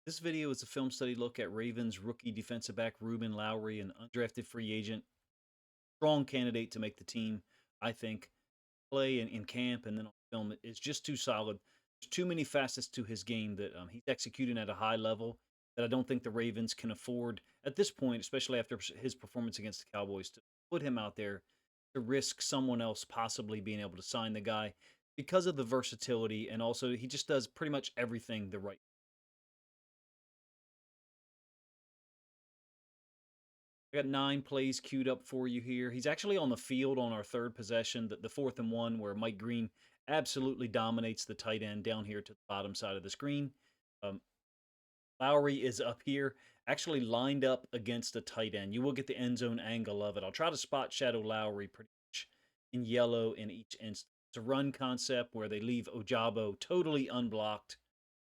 This video is a film study look at Ravens rookie defensive back Reuben Lowery, an undrafted free agent, strong candidate to make the team. I think play in camp and then on film is just too solid. There's too many facets to his game that he's executing at a high level that I don't think the Ravens can afford at this point, especially after his performance against the Cowboys, to put him out there to risk someone else possibly being able to sign the guy because of the versatility and also he just does pretty much everything the right. I got 9 plays queued up for you here. He's actually on the field on our third possession, the 4th and 1, where Mike Green absolutely dominates the tight end down here to the bottom side of the screen. Um, Lowry is up here, actually lined up against the tight end. You will get the end zone angle of it. I'll try to spot shadow Lowry pretty much in yellow in each instance. It's a run concept where they leave Ojabo totally unblocked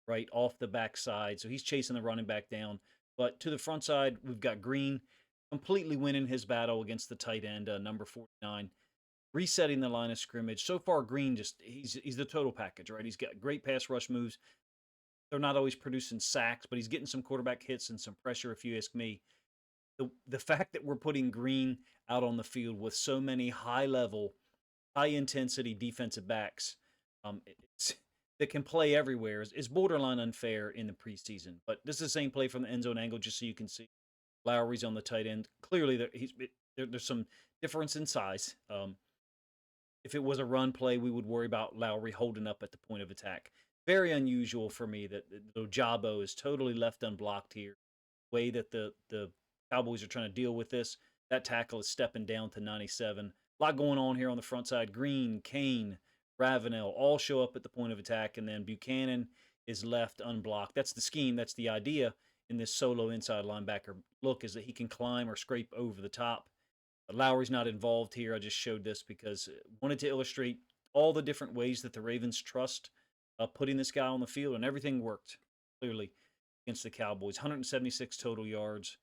right off the backside. So he's chasing the running back down. But to the front side, we've got Green completely winning his battle against the tight end, number 49, resetting the line of scrimmage. So far, Green he's the total package, right? He's got great pass rush moves. They're not always producing sacks, but he's getting some quarterback hits and some pressure, if you ask me. The fact that we're putting Green out on the field with so many high level, high intensity defensive backs it's, that can play everywhere is borderline unfair in the preseason. But this is the same play from the end zone angle, just so you can see. Lowry's on the tight end. Clearly, there's some difference in size. If it was a run play, we would worry about Lowry holding up at the point of attack. Very unusual for me that Ojabo is totally left unblocked here. Way that the Cowboys are trying to deal with this. That tackle is stepping down to 97. A lot going on here on the front side. Green, Kane, Ravenel all show up at the point of attack, and then Buchanan is left unblocked. That's the scheme. That's the idea in this solo inside linebacker look, is that he can climb or scrape over the top. Lowry's not involved here. I just showed this because I wanted to illustrate all the different ways that the Ravens trust putting this guy on the field, and everything worked clearly against the Cowboys. 176 total yards,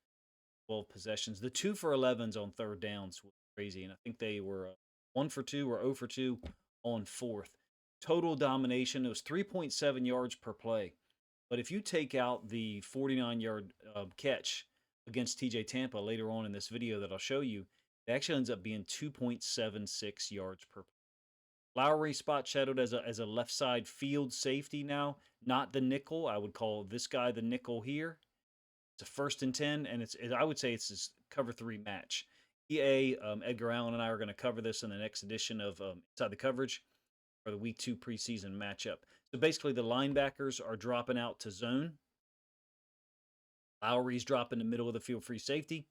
12 possessions. The 2 for 11s on third downs was crazy, and I think they were 1 for 2 or 0 for 2 on fourth. Total domination, it was 3.7 yards per play. But if you take out the 49-yard catch against TJ Tampa later on in this video that I'll show you, it actually ends up being 2.76 yards per play. Lowry spot shadowed as a left side field safety now, not the nickel. I would call this guy the nickel here. It's a 1st and 10, and I would say it's his cover 3 match. EA, Edgar Allen and I are going to cover this in the next edition of Inside the Coverage for the Week 2 preseason matchup. So basically, the linebackers are dropping out to zone. Lowry's dropping the middle of the field free safety.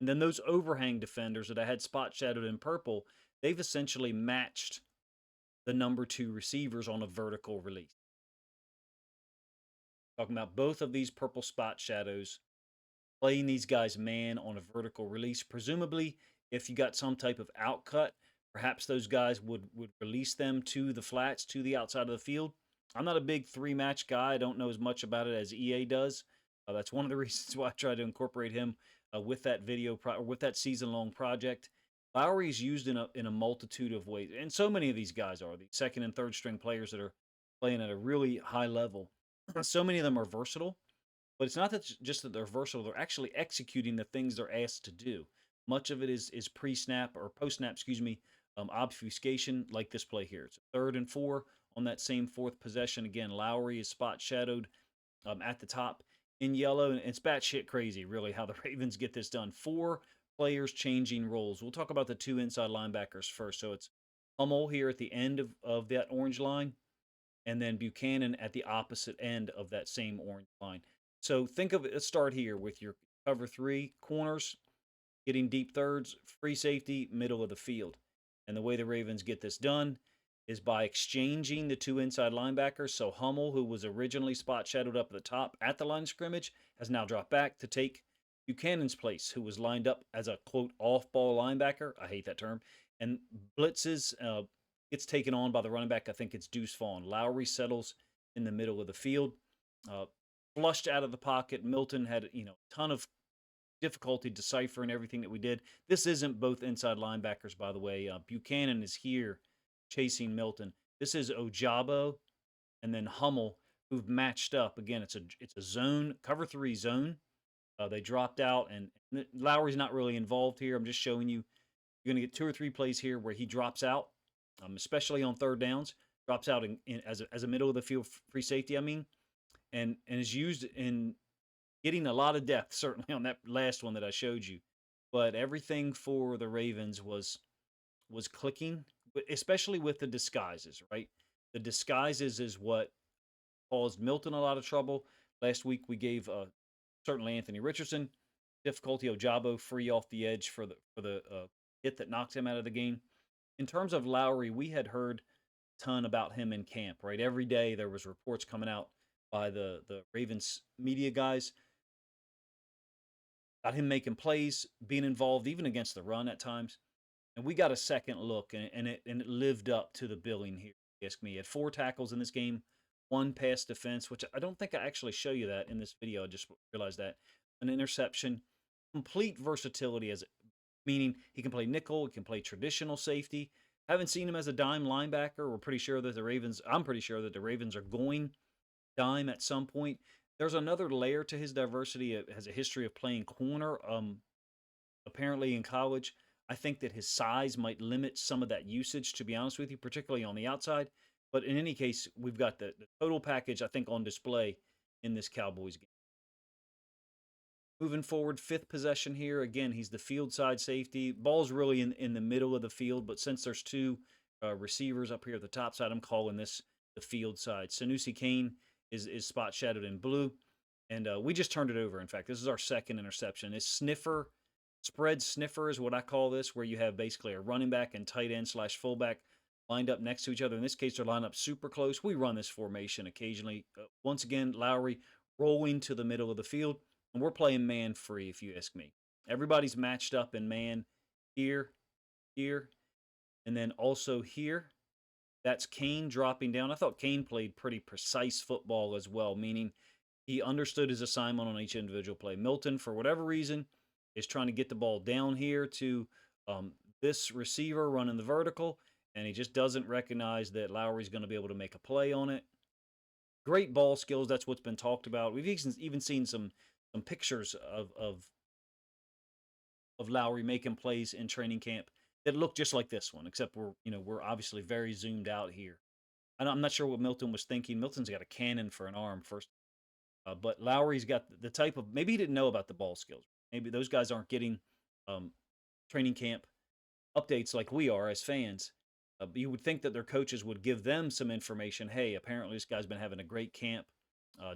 And then those overhang defenders that I had spot shadowed in purple, they've essentially matched the number 2 receivers on a vertical release. Talking about both of these purple spot shadows, playing these guys man on a vertical release. Presumably, if you got some type of outcut, perhaps those guys would release them to the flats, to the outside of the field. I'm not a big 3-match guy. I don't know as much about it as EA does. That's one of the reasons why I try to incorporate him with that video or with that season-long project. Lowry's used in a multitude of ways, and so many of these guys are the second and third string players that are playing at a really high level. So many of them are versatile, but it's not that just that they're versatile; they're actually executing the things they're asked to do. Much of it is pre-snap or post-snap, obfuscation, like this play here. It's 3rd and 4 on that same 4th possession. Again, Lowry is spot shadowed at the top in yellow, and it's batshit crazy, really, how the Ravens get this done. 4 players changing roles. We'll talk about the 2 inside linebackers first. So it's Hummel here at the end of that orange line, and then Buchanan at the opposite end of that same orange line. So think of it, let's start here with your cover 3 corners, getting deep thirds, free safety, middle of the field. And the way the Ravens get this done is by exchanging the 2 inside linebackers. So Hummel, who was originally spot shadowed up at the top at the line of scrimmage, has now dropped back to take Buchanan's place, who was lined up as a, quote, off-ball linebacker. I hate that term. And blitzes, gets taken on by the running back. I think it's Deuce Vaughn. Lowry settles in the middle of the field. Flushed out of the pocket. Milton had, a ton of difficulty deciphering everything that we did. This isn't both inside linebackers, by the way. Buchanan is here chasing Milton. This is Ojabo and then Hummel who've matched up. Again, it's a zone cover three zone. They dropped out, and Lowry's not really involved here. I'm just showing you. You're going to get 2 or 3 plays here where he drops out, especially on third downs. Drops out as a middle of the field free safety. I mean, and is used in getting a lot of depth. Certainly on that last one that I showed you, but everything for the Ravens was clicking, especially with the disguises. Right, the disguises is what caused Milton a lot of trouble. Last week we gave certainly Anthony Richardson difficulty. Ojabo free off the edge for the hit that knocked him out of the game. In terms of Lowry, we had heard a ton about him in camp. Right, every day there was reports coming out by the Ravens media guys about him making plays, being involved even against the run at times. And we got a second look, and it lived up to the billing here. If you ask me, he had 4 tackles in this game, 1 pass defense, which I don't think I actually show you that in this video. I just realized that an interception, complete versatility as meaning he can play nickel, he can play traditional safety. Haven't seen him as a dime linebacker. We're pretty sure that the Ravens. I'm pretty sure that the Ravens are going dime at some point. There's another layer to his diversity. It has a history of playing corner. Apparently in college. I think that his size might limit some of that usage, to be honest with you, particularly on the outside. But in any case, we've got the total package, I think, on display in this Cowboys game. Moving forward, 5th possession here. Again, he's the field side safety. Ball's really in the middle of the field, but since there's 2 receivers up here at the top side, I'm calling this the field side. Sanusi Kane is spot shadowed in blue. And we just turned it over. In fact, this is our second interception. It's spread sniffer is what I call this, where you have basically a running back and tight end / fullback lined up next to each other. In this case, they're lined up super close. We run this formation occasionally. Once again, Lowry rolling to the middle of the field, and we're playing man free, if you ask me. Everybody's matched up in man here, here, and then also here. That's Kane dropping down. I thought Kane played pretty precise football as well, meaning he understood his assignment on each individual play. Milton, for whatever reason, is trying to get the ball down here to this receiver running the vertical, and he just doesn't recognize that Lowry's going to be able to make a play on it. Great ball skills. That's what's been talked about. We've even seen some pictures of Lowry making plays in training camp that look just like this one, except we're obviously very zoomed out here. I'm not sure what Milton was thinking. Milton's got a cannon for an arm, first. But Lowry's got the type of, maybe he didn't know about the ball skills. Maybe those guys aren't getting training camp updates like we are as fans. You would think that their coaches would give them some information. Hey, apparently this guy's been having a great camp.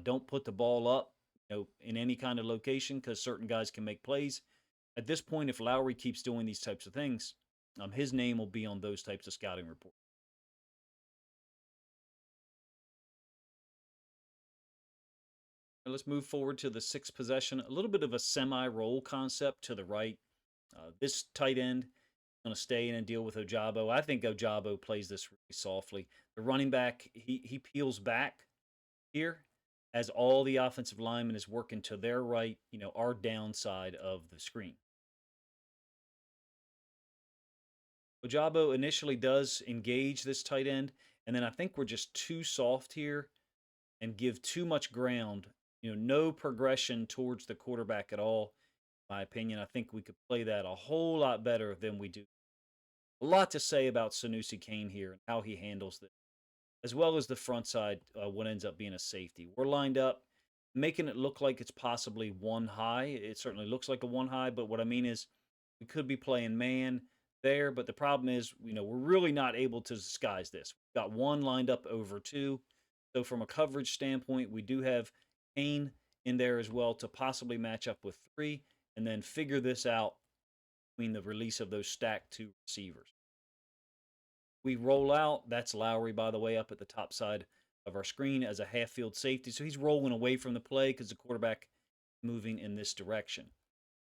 Don't put the ball up, in any kind of location, because certain guys can make plays. At this point, if Lowry keeps doing these types of things, his name will be on those types of scouting reports. Let's move forward to the 6th possession. A little bit of a semi-roll concept to the right. This tight end going to stay in and deal with Ojabo. I think Ojabo plays this really softly. The running back, he peels back here as all the offensive linemen is working to their right, our downside of the screen. Ojabo initially does engage this tight end, and then I think we're just too soft here and give too much ground. No progression towards the quarterback at all. In my opinion, I think we could play that a whole lot better than we do. A lot to say about Sanusi Kane here and how he handles this, as well as the front side, what ends up being a safety. We're lined up, making it look like it's possibly one high. It certainly looks like a one high, but what I mean is we could be playing man there, but the problem is, we're really not able to disguise this. We've got one lined up over 2. So from a coverage standpoint, we do have Kane in there as well to possibly match up with 3 and then figure this out between the release of those stacked 2 receivers. We roll out. That's Lowry, by the way, up at the top side of our screen as a half-field safety. So he's rolling away from the play because the quarterback moving in this direction.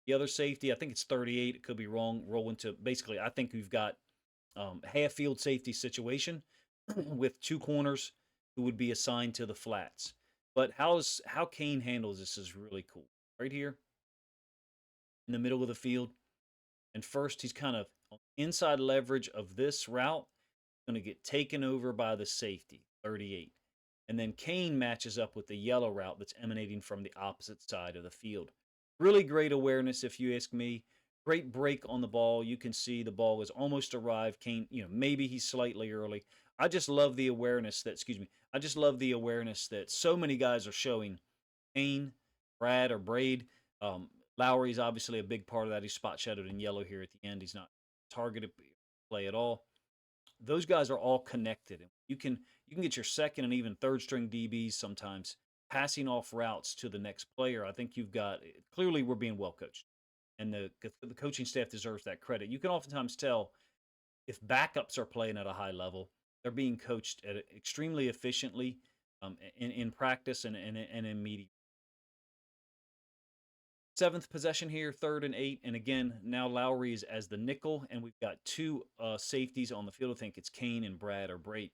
The other safety, I think it's 38. It could be wrong. Rolling to basically, I think we've got half-field safety situation with 2 corners who would be assigned to the flats. But how Kane handles this is really cool. Right here in the middle of the field. And first, he's kind of on inside leverage of this route, going to get taken over by the safety, 38. And then Kane matches up with the yellow route that's emanating from the opposite side of the field. Really great awareness, if you ask me. Great break on the ball. You can see the ball has almost arrived. Kane, maybe he's slightly early. I just love the awareness that, excuse me, I just love the awareness that so many guys are showing. Kane, Brad, or Braid. Lowry is obviously a big part of that. He's spot shadowed in yellow here at the end. He's not targeted play at all. Those guys are all connected. You can get your second and even third string DBs sometimes passing off routes to the next player. I think you've got clearly we're being well coached, and the coaching staff deserves that credit. You can oftentimes tell if backups are playing at a high level, they're being coached extremely efficiently in practice and in media. Seventh possession here, 3rd and 8. And again, now Lowry is as the nickel, and we've got two safeties on the field. I think it's Kane and Brad or Brait.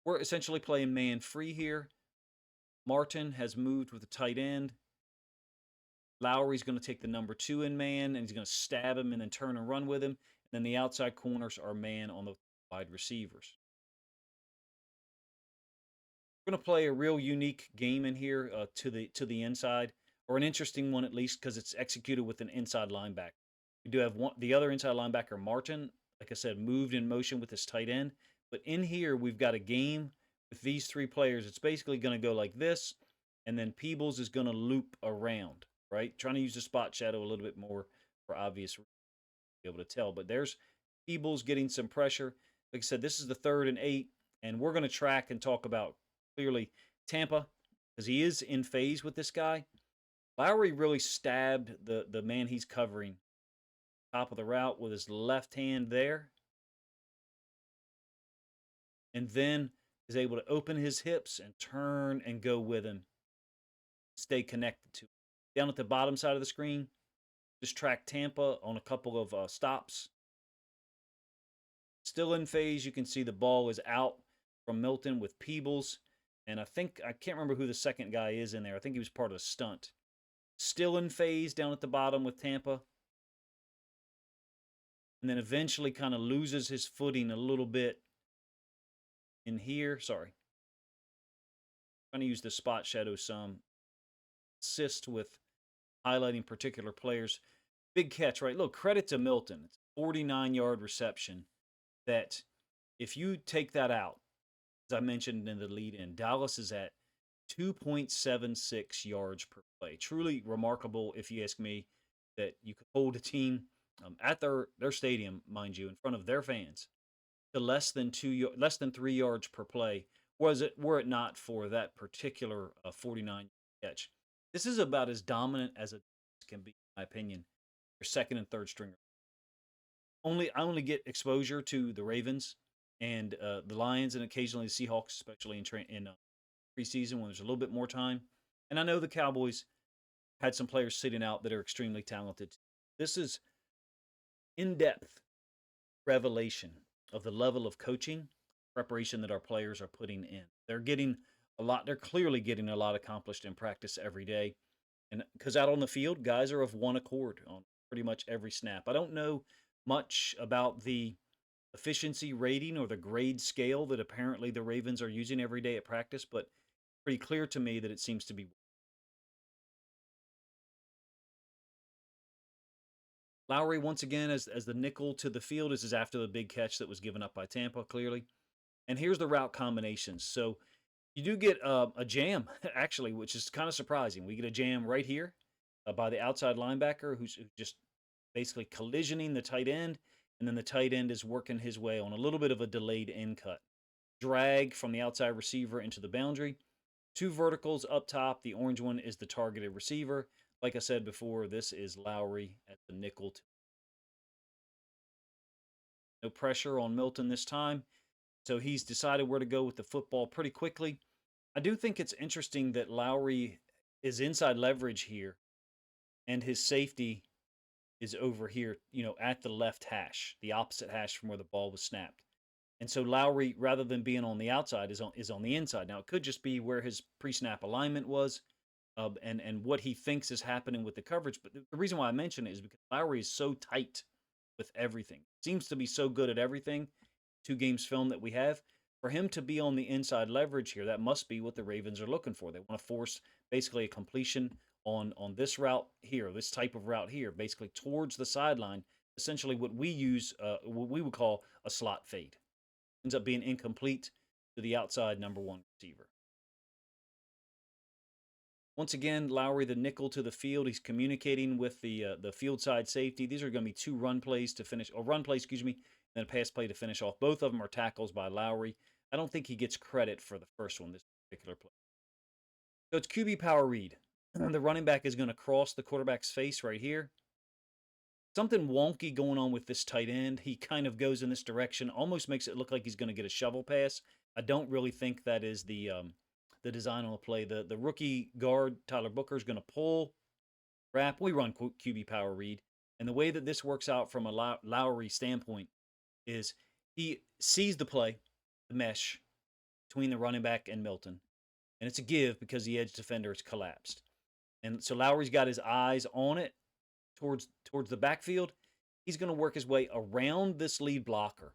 We're essentially playing man free here. Martin has moved with the tight end. Lowry's going to take the number 2 in man, and he's going to stab him and then turn and run with him. And then the outside corners are man on the wide receivers. We're going to play a real unique game in here to the inside, or an interesting one at least, because it's executed with an inside linebacker. We do have the other inside linebacker, Martin, like I said, moved in motion with his tight end. But in here, we've got a game with these three players. It's basically going to go like this, and then Peebles is going to loop around, right? Trying to use the spot shadow a little bit more for obvious reasons, be able to tell. But there's Peebles getting some pressure. Like I said, this is the 3rd and 8, and we're going to track and talk about clearly Tampa, because he is in phase with this guy. Lowry really stabbed the man he's covering top of the route with his left hand there, and then is able to open his hips and turn and go with him, stay connected to him. Down at the bottom side of the screen, just track Tampa on a couple of stops. Still in phase. You can see the ball is out from Milton with Peebles. And I can't remember who the second guy is in there. I think he was part of a stunt. Still in phase down at the bottom with Tampa. And then eventually kind of loses his footing a little bit in here. Sorry. I'm trying to use the spot shadow some. Assist with highlighting particular players. Big catch, right? Look, credit to Milton. It's a 49-yard reception that if you take that out, as I mentioned in the lead in, Dallas is at 2.76 yards per play. Truly remarkable, if you ask me, that you could hold a team at their stadium, mind you, in front of their fans, to less than 3 yards per play. Were it not for that particular 49 catch? This is about as dominant as it can be, in my opinion. Your second and third stringer. I only get exposure to the Ravens and the Lions, and occasionally the Seahawks, especially in preseason when there's a little bit more time. And I know the Cowboys had some players sitting out that are extremely talented. This is in-depth revelation of the level of coaching preparation that our players are putting in. They're clearly getting a lot accomplished in practice every day. And because out on the field, guys are of one accord on pretty much every snap. I don't know much about the efficiency rating or the grade scale that apparently the Ravens are using every day at practice, but pretty clear to me that it seems to be. Lowry, once again, as the nickel to the field. This is after the big catch that was given up by Tampa, clearly. And here's the route combinations. So you do get a jam, actually, which is kind of surprising. We get a jam right here by the outside linebacker who's just basically collisioning the tight end. And then the tight end is working his way on a little bit of a delayed end cut. Drag from the outside receiver into the boundary. Two verticals up top. The orange one is the targeted receiver. Like I said before, this is Lowry at the nickel. No pressure on Milton this time. So he's decided where to go with the football pretty quickly. I do think it's interesting that Lowry is inside leverage here and his safety is over here, at the left hash, the opposite hash from where the ball was snapped. And so Lowry, rather than being on the outside, is on the inside. Now, it could just be where his pre-snap alignment was and what he thinks is happening with the coverage. But the reason why I mention it is because Lowry is so tight with everything. Seems to be so good at everything. 2 games film that we have. For him to be on the inside leverage here, that must be what the Ravens are looking for. They want to force basically a completion on this route here, this type of route here, basically towards the sideline. Essentially, what we use, what we would call a slot fade, ends up being incomplete to the outside number one receiver. Once again, Lowry, the nickel to the field. He's communicating with the field side safety. These are going to be two run plays to finish, or run play, excuse me, and then a pass play to finish off. Both of them are tackles by Lowry. I don't think he gets credit for the first one, this particular play. So it's QB power read. The running back is going to cross the quarterback's face right here. Something wonky going on with this tight end. He kind of goes in this direction, almost makes it look like he's going to get a shovel pass. I don't really think that is the design on the play. The rookie guard, Tyler Booker, is going to pull, wrap. We run QB power read. And the way that this works out from a Lowry standpoint is he sees the play, the mesh between the running back and Milton. And it's a give because the edge defender has collapsed. And so Lowry's got his eyes on it towards the backfield. He's going to work his way around this lead blocker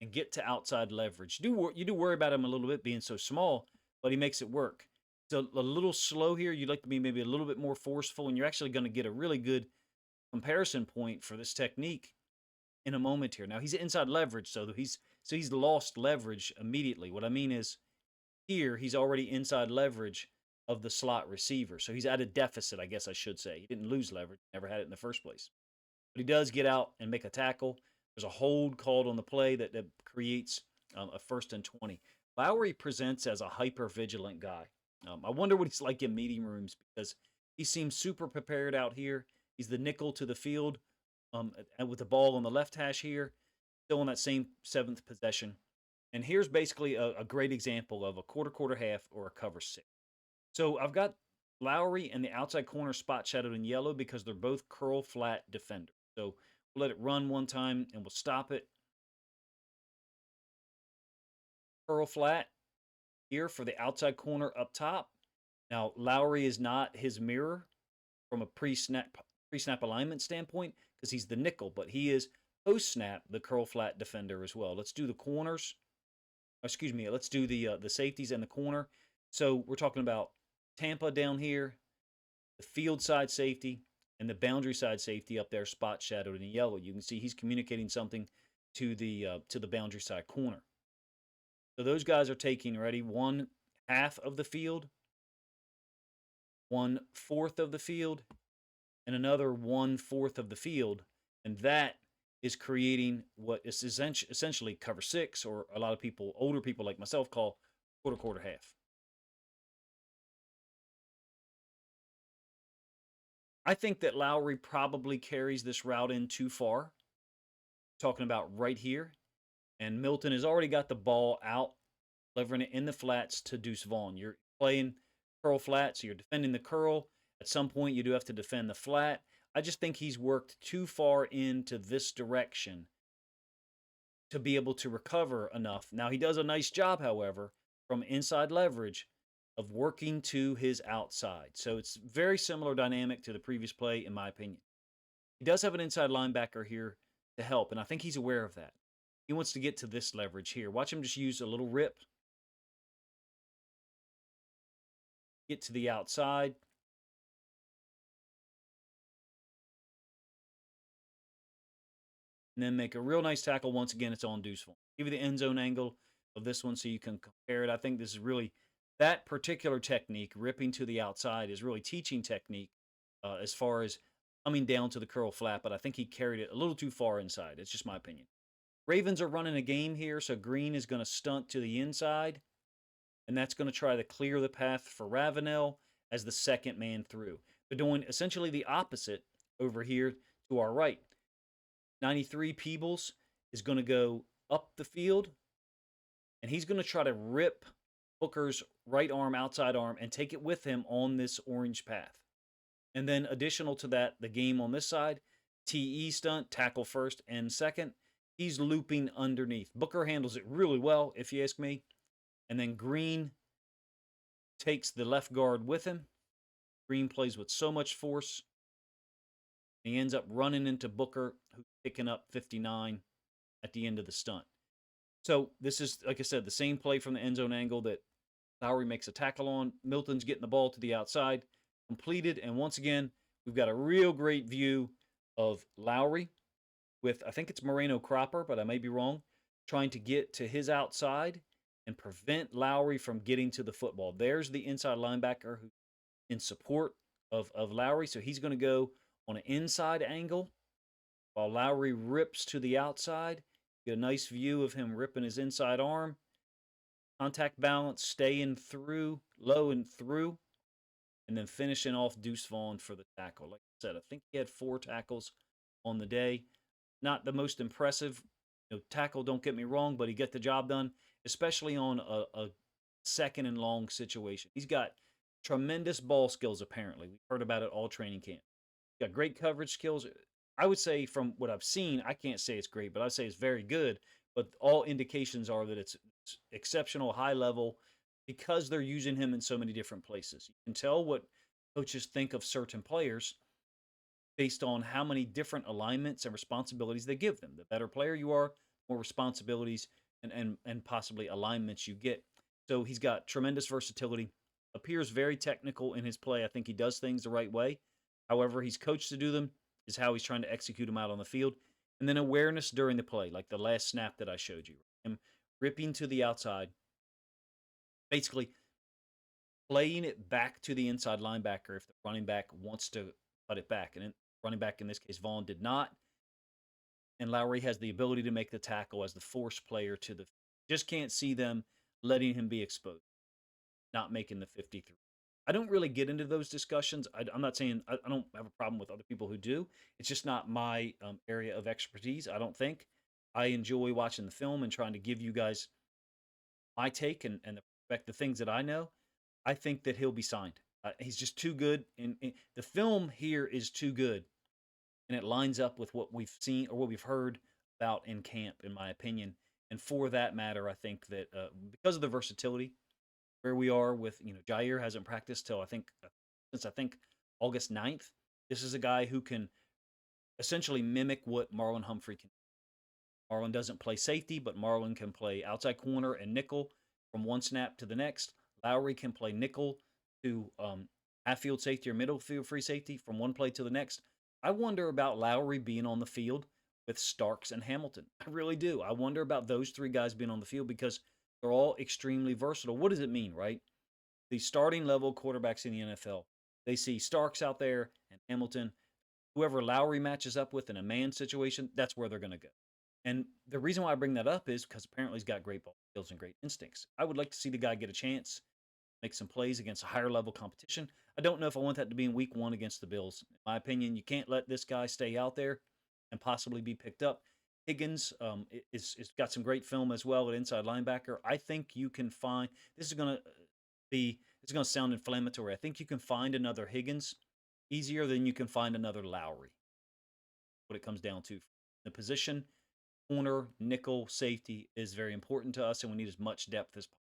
and get to outside leverage. You do worry about him a little bit being so small, but he makes it work. It's a little slow here. You'd like to be maybe a little bit more forceful, and you're actually going to get a really good comparison point for this technique in a moment here. Now, he's inside leverage, so he's lost leverage immediately. What I mean is here he's already inside leverage of the slot receiver. So he's at a deficit, I guess I should say. He didn't lose leverage, never had it in the first place. But he does get out and make a tackle. There's a hold called on the play that creates a 1st and 20. Lowry presents as a hyper-vigilant guy. I wonder what he's like in meeting rooms because he seems super prepared out here. He's the nickel to the field with the ball on the left hash here, still on that same 7th possession. And here's basically a great example of a quarter, half, or a cover 6. So I've got Lowry and the outside corner spot shadowed in yellow because they're both curl flat defenders. So we'll let it run one time and we'll stop it. Curl flat here for the outside corner up top. Now, Lowry is not his mirror from a pre-snap alignment standpoint because he's the nickel, but he is post-snap the curl flat defender as well. Let's do the corners. Excuse me. Let's do the safeties and the corner. So we're talking about Tampa down here, the field side safety, and the boundary side safety up there, spot shadowed in yellow. You can see he's communicating something to the boundary side corner. So those guys are taking, ready, 1/2 of the field, 1/4 of the field, and another 1/4 of the field. And that is creating what is essentially cover 6, or a lot of people, older people like myself, call quarter, half. I think that Lowry probably carries this route in too far. Talking about right here. And Milton has already got the ball out, delivering it in the flats to Deuce Vaughn. You're playing curl flat, so you're defending the curl. At some point, you do have to defend the flat. I just think he's worked too far into this direction to be able to recover enough. Now, he does a nice job, however, from inside leverage of working to his outside. So it's very similar dynamic to the previous play, in my opinion. He does have an inside linebacker here to help, and I think he's aware of that. He wants to get to this leverage here. Watch him just use a little rip. Get to the outside. And then make a real nice tackle. Once again, it's on Deuce Vaughn. Give you the end zone angle of this one so you can compare it. I think this is really, that particular technique, ripping to the outside, is really teaching technique as far as coming down to the curl flat, but I think he carried it a little too far inside. It's just my opinion. Ravens are running a game here, so Green is going to stunt to the inside, and that's going to try to clear the path for Ravenel as the second man through. They're doing essentially the opposite over here to our right. 93 Peebles is going to go up the field, and he's going to try to rip Booker's right arm, outside arm, and take it with him on this orange path. And then additional to that, the game on this side, TE stunt, tackle first and second. He's looping underneath. Booker handles it really well, if you ask me. And then Green takes the left guard with him. Green plays with so much force. He ends up running into Booker, who's picking up 59 at the end of the stunt. So this is, like I said, the same play from the end zone angle that Lowry makes a tackle on. Milton's getting the ball to the outside, completed. And once again, we've got a real great view of Lowry with, I think it's Moreno Cropper, but I may be wrong, trying to get to his outside and prevent Lowry from getting to the football. There's the inside linebacker who in support of Lowry. So he's going to go on an inside angle while Lowry rips to the outside. Get a nice view of him ripping his inside arm. Contact balance, staying through, low and through, and then finishing off Deuce Vaughn for the tackle. Like I said, I think he had 4 tackles on the day. Not the most impressive tackle, don't get me wrong, but he got the job done, especially on a second and long situation. He's got tremendous ball skills, apparently. We've heard about it all training camp. He's got great coverage skills. I would say from what I've seen, I can't say it's great, but I'd say it's very good. But all indications are that it's exceptional, high level, because they're using him in so many different places. You can tell what coaches think of certain players based on how many different alignments and responsibilities they give them. The better player you are, more responsibilities and possibly alignments you get. So he's got tremendous versatility, appears very technical in his play. I think he does things the right way. However, he's coached to do them, is how he's trying to execute them out on the field. And then awareness during the play, like the last snap that I showed you. Him ripping to the outside, basically playing it back to the inside linebacker if the running back wants to cut it back. And running back in this case, Vaughn did not. And Lowry has the ability to make the tackle as the force player to the. Just can't see them letting him be exposed, not making the 53. I don't really get into those discussions. I'm not saying I don't have a problem with other people who do. It's just not my area of expertise, I don't think. I enjoy watching the film and trying to give you guys my take the things that I know. I think that he'll be signed. He's just too good. And the film here is too good. And it lines up with what we've seen or what we've heard about in camp, in my opinion. And for that matter, I think that because of the versatility, where we are with, Jair hasn't practiced till since I think August 9th. This is a guy who can essentially mimic what Marlon Humphrey can. Marlon doesn't play safety, but Marlon can play outside corner and nickel from one snap to the next. Lowry can play nickel to half field safety or middle field free safety from one play to the next. I wonder about Lowry being on the field with Starks and Hamilton. I really do. I wonder about those 3 guys being on the field because they're all extremely versatile. What does it mean, right? The starting level quarterbacks in the NFL, they see Starks out there and Hamilton. Whoever Lowry matches up with in a man situation, that's where they're going to go. And the reason why I bring that up is because apparently he's got great ball skills and great instincts. I would like to see the guy get a chance, make some plays against a higher level competition. I don't know if I want that to be in week 1 against the Bills. In my opinion, you can't let this guy stay out there and possibly be picked up. Higgins is got some great film as well at inside linebacker. I think you can find this is going to sound inflammatory. I think you can find another Higgins easier than you can find another Lowry. What it comes down to, the position, corner, nickel, safety is very important to us, and we need as much depth as possible.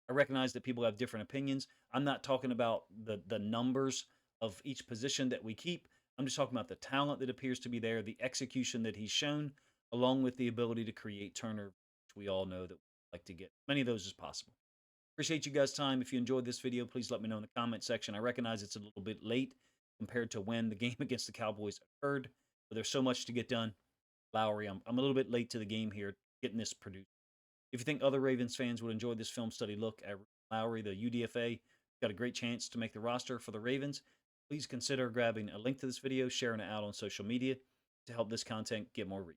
I recognize that people have different opinions. I'm not talking about the numbers of each position that we keep. I'm just talking about the talent that appears to be there, the execution that he's shown, along with the ability to create turnover, which we all know that we like to get many of those as possible. Appreciate you guys' time. If you enjoyed this video, please let me know in the comment section. I recognize it's a little bit late compared to when the game against the Cowboys occurred, but there's so much to get done. Lowry, I'm a little bit late to the game here getting this produced. If you think other Ravens fans would enjoy this film study look at Lowry, the UDFA, got a great chance to make the roster for the Ravens, please consider grabbing a link to this video, sharing it out on social media to help this content get more reach.